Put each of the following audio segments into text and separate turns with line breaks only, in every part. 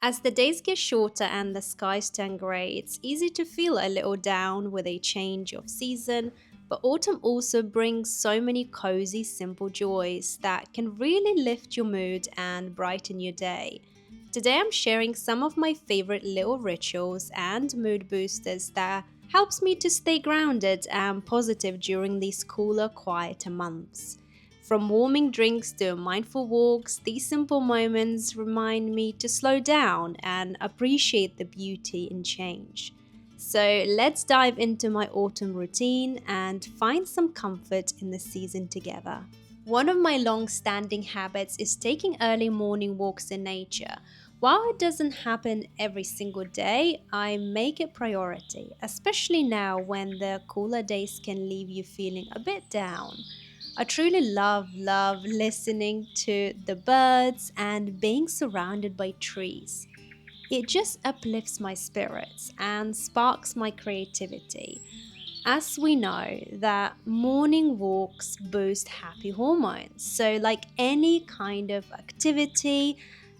As the days get shorter and the skies turn grey, it's easy to feel a little down with a change of season, but autumn also brings so many cozy, simple joys that can really lift your mood and brighten your day. Today I'm sharing some of my favorite little rituals and mood boosters that helps me to stay grounded and positive during these cooler, quieter months. From warming drinks to mindful walks, these simple moments remind me to slow down and appreciate the beauty in change. So let's dive into my autumn routine and find some comfort in the season together. One of my long standing habits is taking early morning walks in nature. While it doesn't happen every single day, I make it priority, especially now when the cooler days can leave you feeling a bit down. I truly love listening to the birds and being surrounded by trees. It just uplifts my spirits and sparks my creativity. As we know that morning walks boost happy hormones. So like any kind of activity,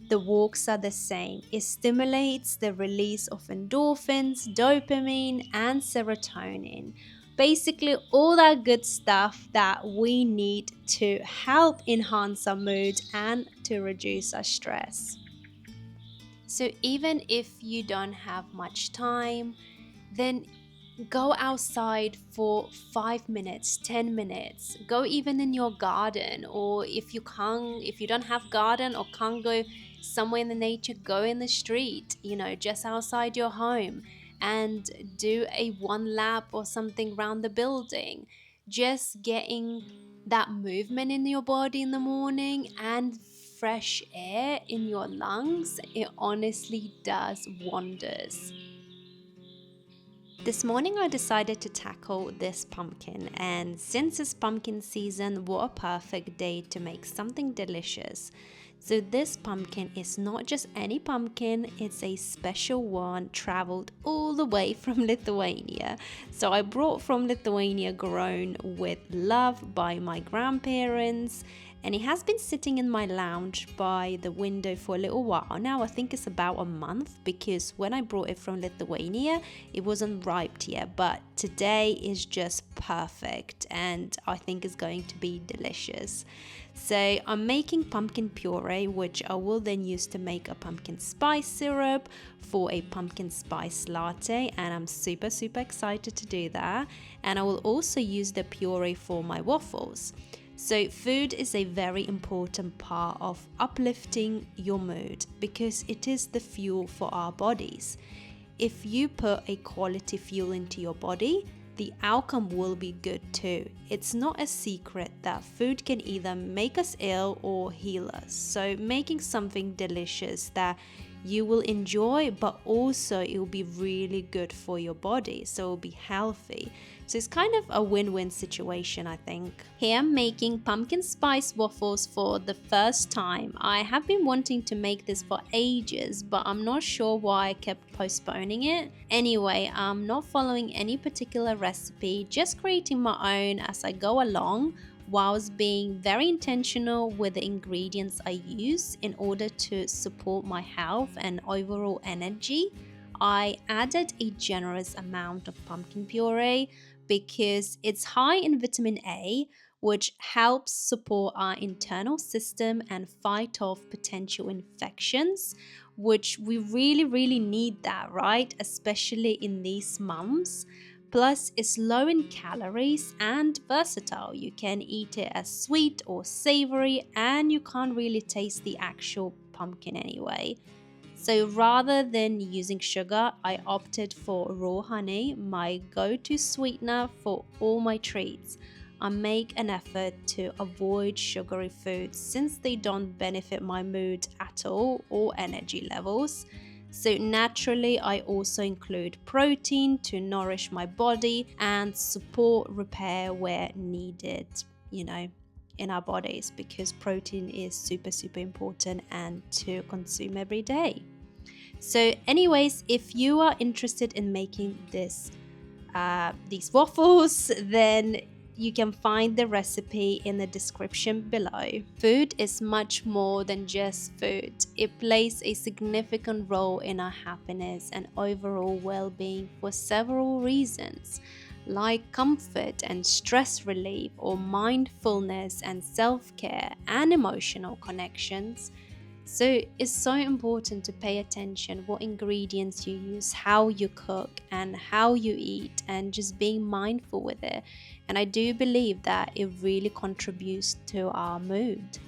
the walks are the same. It stimulates the release of endorphins, dopamine, and serotonin. Basically, all that good stuff that we need to help enhance our mood and to reduce our stress. So, even if you don't have much time, then go outside for 5 minutes, 10 minutes. Go even in your garden, or if you don't have garden or can't go somewhere in the nature, go in the street, just outside your home and do a one lap or something around the building. Just getting that movement in your body in the morning and fresh air in your lungs, it honestly does wonders. This morning I decided to tackle this pumpkin, and since it's pumpkin season, what a perfect day to make something delicious. So this pumpkin is not just any pumpkin, it's a special one traveled all the way from Lithuania. So I brought from Lithuania, grown with love by my grandparents, and it has been sitting in my lounge by the window for a little while now. I think it's about a month, because when I brought it from Lithuania it wasn't ripe yet, but today is just perfect and I think it's going to be delicious. So I'm making pumpkin puree, which I will then use to make a pumpkin spice syrup for a pumpkin spice latte, and I'm super excited to do that. And I will also use the puree for my waffles. So food is a very important part of uplifting your mood because it is the fuel for our bodies. If you put a quality fuel into your body, the outcome will be good too. It's not a secret that food can either make us ill or heal us. So making something delicious that you will enjoy, but also it will be really good for your body, so it will be healthy. So it's kind of a win-win situation, I think. Here I'm making pumpkin spice waffles for the first time. I have been wanting to make this for ages, but I'm not sure why I kept postponing it. Anyway, I'm not following any particular recipe, just creating my own as I go along, whilst being very intentional with the ingredients I use in order to support my health and overall energy. I added a generous amount of pumpkin puree because it's high in vitamin A, which helps support our internal system and fight off potential infections, which we really need that, right? Especially in these months. Plus, it's low in calories and versatile. You can eat it as sweet or savory, and you can't really taste the actual pumpkin anyway. So rather than using sugar, I opted for raw honey, my go-to sweetener for all my treats. I make an effort to avoid sugary foods since they don't benefit my mood at all or energy levels. So naturally, I also include protein to nourish my body and support repair where needed, you know, in our bodies, because protein is super important and to consume every day. So anyways, if you are interested in making these waffles, then You can find the recipe in the description below. Food is much more than just food. It plays a significant role in our happiness and overall well-being for several reasons, like comfort and stress relief, or mindfulness and self-care and emotional connections. So it's so important to pay attention what ingredients you use, how you cook, and how you eat, and just being mindful with it. And I do believe that it really contributes to our mood.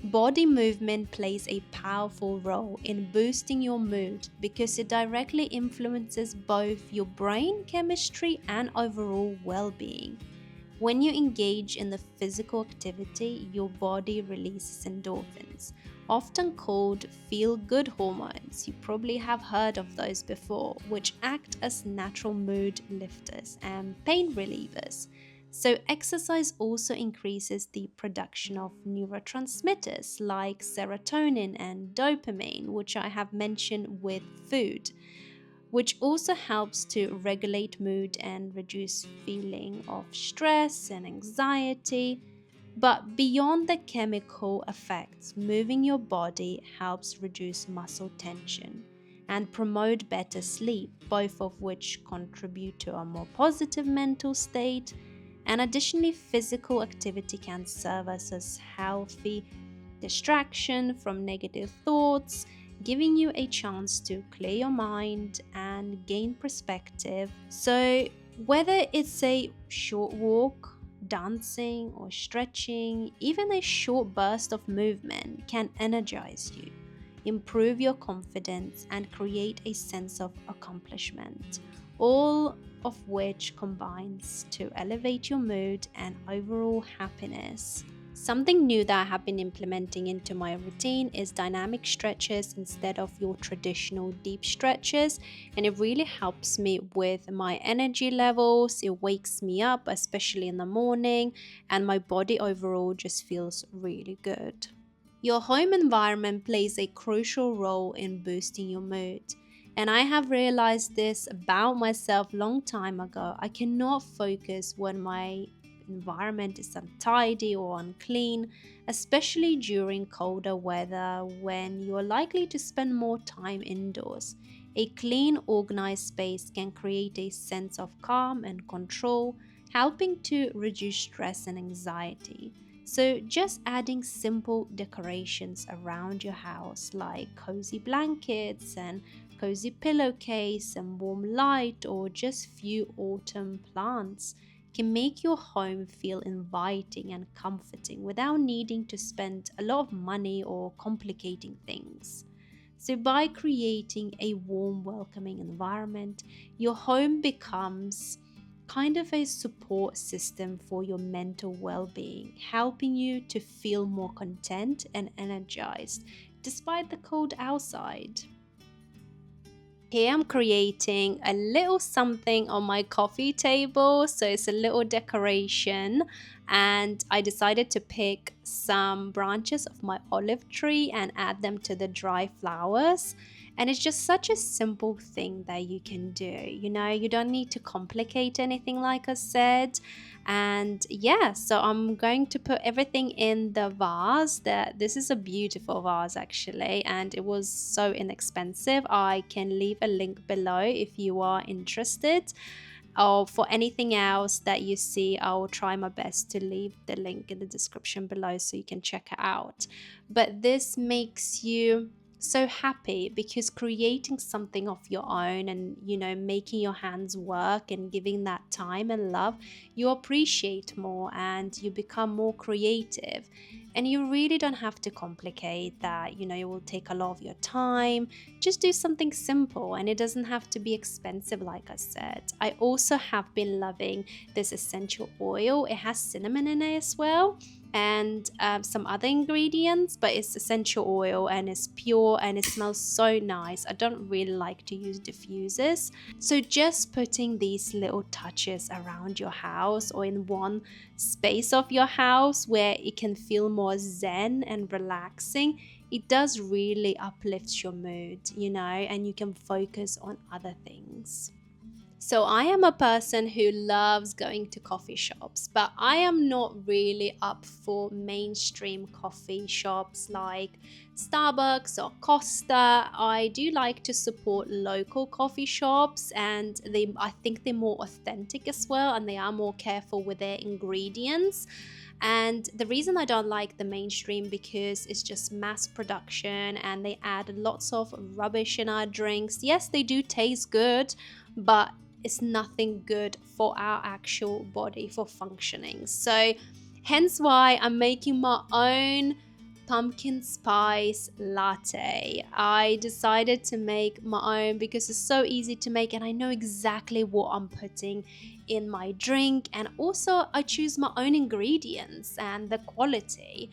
Body movement plays a powerful role in boosting your mood because it directly influences both your brain chemistry and overall well-being. When you engage in the physical activity, your body releases endorphins, often called feel-good hormones. You probably have heard of those before, which act as natural mood lifters and pain relievers. So, exercise also increases the production of neurotransmitters like serotonin and dopamine, which I have mentioned with food, which also helps to regulate mood and reduce feeling of stress and anxiety. But beyond the chemical effects, moving your body helps reduce muscle tension and promote better sleep, both of which contribute to a more positive mental state. And additionally, physical activity can serve us as healthy distraction from negative thoughts, giving you a chance to clear your mind and gain perspective. So, whether it's a short walk, dancing, or stretching, even a short burst of movement can energize you, improve your confidence, and create a sense of accomplishment, all of which combines to elevate your mood and overall happiness. Something new that I have been implementing into my routine is dynamic stretches instead of your traditional deep stretches, and it really helps me with my energy levels. It wakes me up, especially in the morning, and my body overall just feels really good. Your home environment plays a crucial role in boosting your mood. And I have realized this about myself long time ago. I cannot focus when my environment is untidy or unclean, especially during colder weather when you are likely to spend more time indoors. A clean, organized space can create a sense of calm and control, helping to reduce stress and anxiety. So, just adding simple decorations around your house, like cozy blankets and cozy pillowcase and warm light, or just few autumn plants, can make your home feel inviting and comforting without needing to spend a lot of money or complicating things. So, by creating a warm, welcoming environment, your home becomes kind of a support system for your mental well being, helping you to feel more content and energized despite the cold outside. Here I'm creating a little something on my coffee table, so it's a little decoration, and I decided to pick some branches of my olive tree and add them to the dry flowers. And it's just such a simple thing that you can do. You don't need to complicate anything, like I said. And yeah, so I'm going to put everything in the vase. This is a beautiful vase actually, and it was so inexpensive. I can leave a link below if you are interested, or for anything else that you see, I will try my best to leave the link in the description below so you can check it out. But this makes you so happy because creating something of your own and making your hands work and giving that time and love, you appreciate more and you become more creative. And you really don't have to complicate that. It will take a lot of your time. Just do something simple, and it doesn't have to be expensive, like I said. I also have been loving this essential oil. It has cinnamon in it as well, and some other ingredients, but it's essential oil and it's pure and it smells so nice. I don't really like to use diffusers, so just putting these little touches around your house or in one space of your house where it can feel more zen and relaxing, it does really uplift your mood, and you can focus on other things. So I am a person who loves going to coffee shops, but I am not really up for mainstream coffee shops like Starbucks or Costa. I do like to support local coffee shops, and I think they're more authentic as well, and they are more careful with their ingredients. And the reason I don't like the mainstream because it's just mass production and they add lots of rubbish in our drinks. Yes, they do taste good, but it's nothing good for our actual body for functioning. So hence why I'm making my own pumpkin spice latte. I decided to make my own because it's so easy to make and I know exactly what I'm putting in my drink, and also I choose my own ingredients and the quality.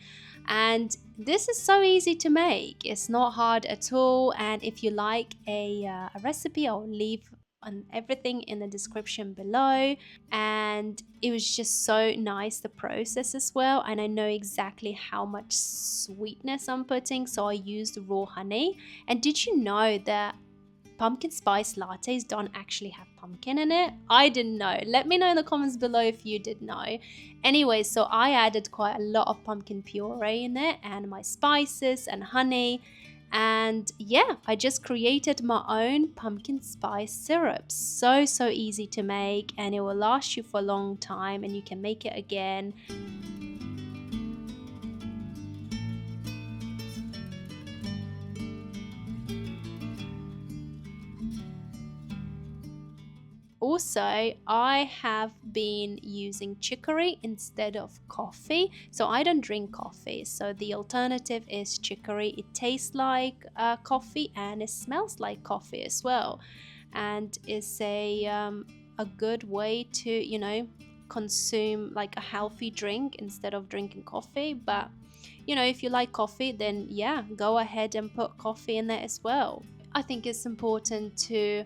And this is so easy to make. It's not hard at all. And if you like a recipe, I'll leave on everything in the description below. And it was just so nice, the process as well, and I know exactly how much sweetness I'm putting, so I used raw honey. And did you know that pumpkin spice lattes don't actually have pumpkin in it? I didn't know. Let me know in the comments below if you did know. Anyway, so I added quite a lot of pumpkin puree in it and my spices and honey. And yeah, I just created my own pumpkin spice syrup. So easy to make, and it will last you for a long time and you can make it again. Also, I have been using chicory instead of coffee. So I don't drink coffee. So the alternative is chicory. It tastes like coffee and it smells like coffee as well. And it's a good way to, consume like a healthy drink instead of drinking coffee. But, if you like coffee, then yeah, go ahead and put coffee in there as well. I think it's important to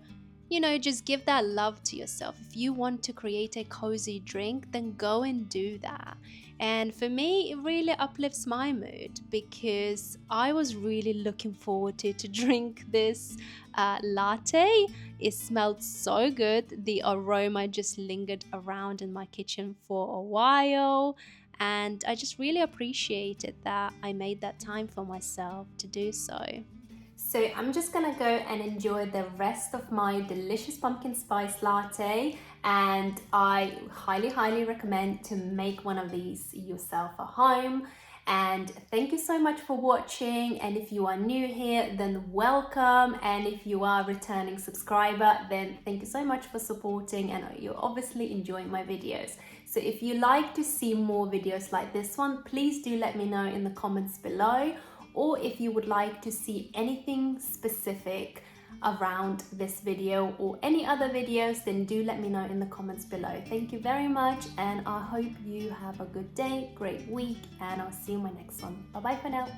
just give that love to yourself. If you want to create a cozy drink, then go and do that. And for me, it really uplifts my mood because I was really looking forward to drink this latte. It smelled so good. The aroma just lingered around in my kitchen for a while. And I just really appreciated that I made that time for myself to do so. So I'm just gonna go and enjoy the rest of my delicious pumpkin spice latte, and I highly recommend to make one of these yourself at home. And thank you so much for watching, and if you are new here, then welcome, and if you are a returning subscriber, then thank you so much for supporting, and you're obviously enjoying my videos. So if you like to see more videos like this one, please do let me know in the comments below. Or if you would like to see anything specific around this video or any other videos, then do let me know in the comments below. Thank you very much, and I hope you have a good day, great week, and I'll see you in my next one. Bye bye for now.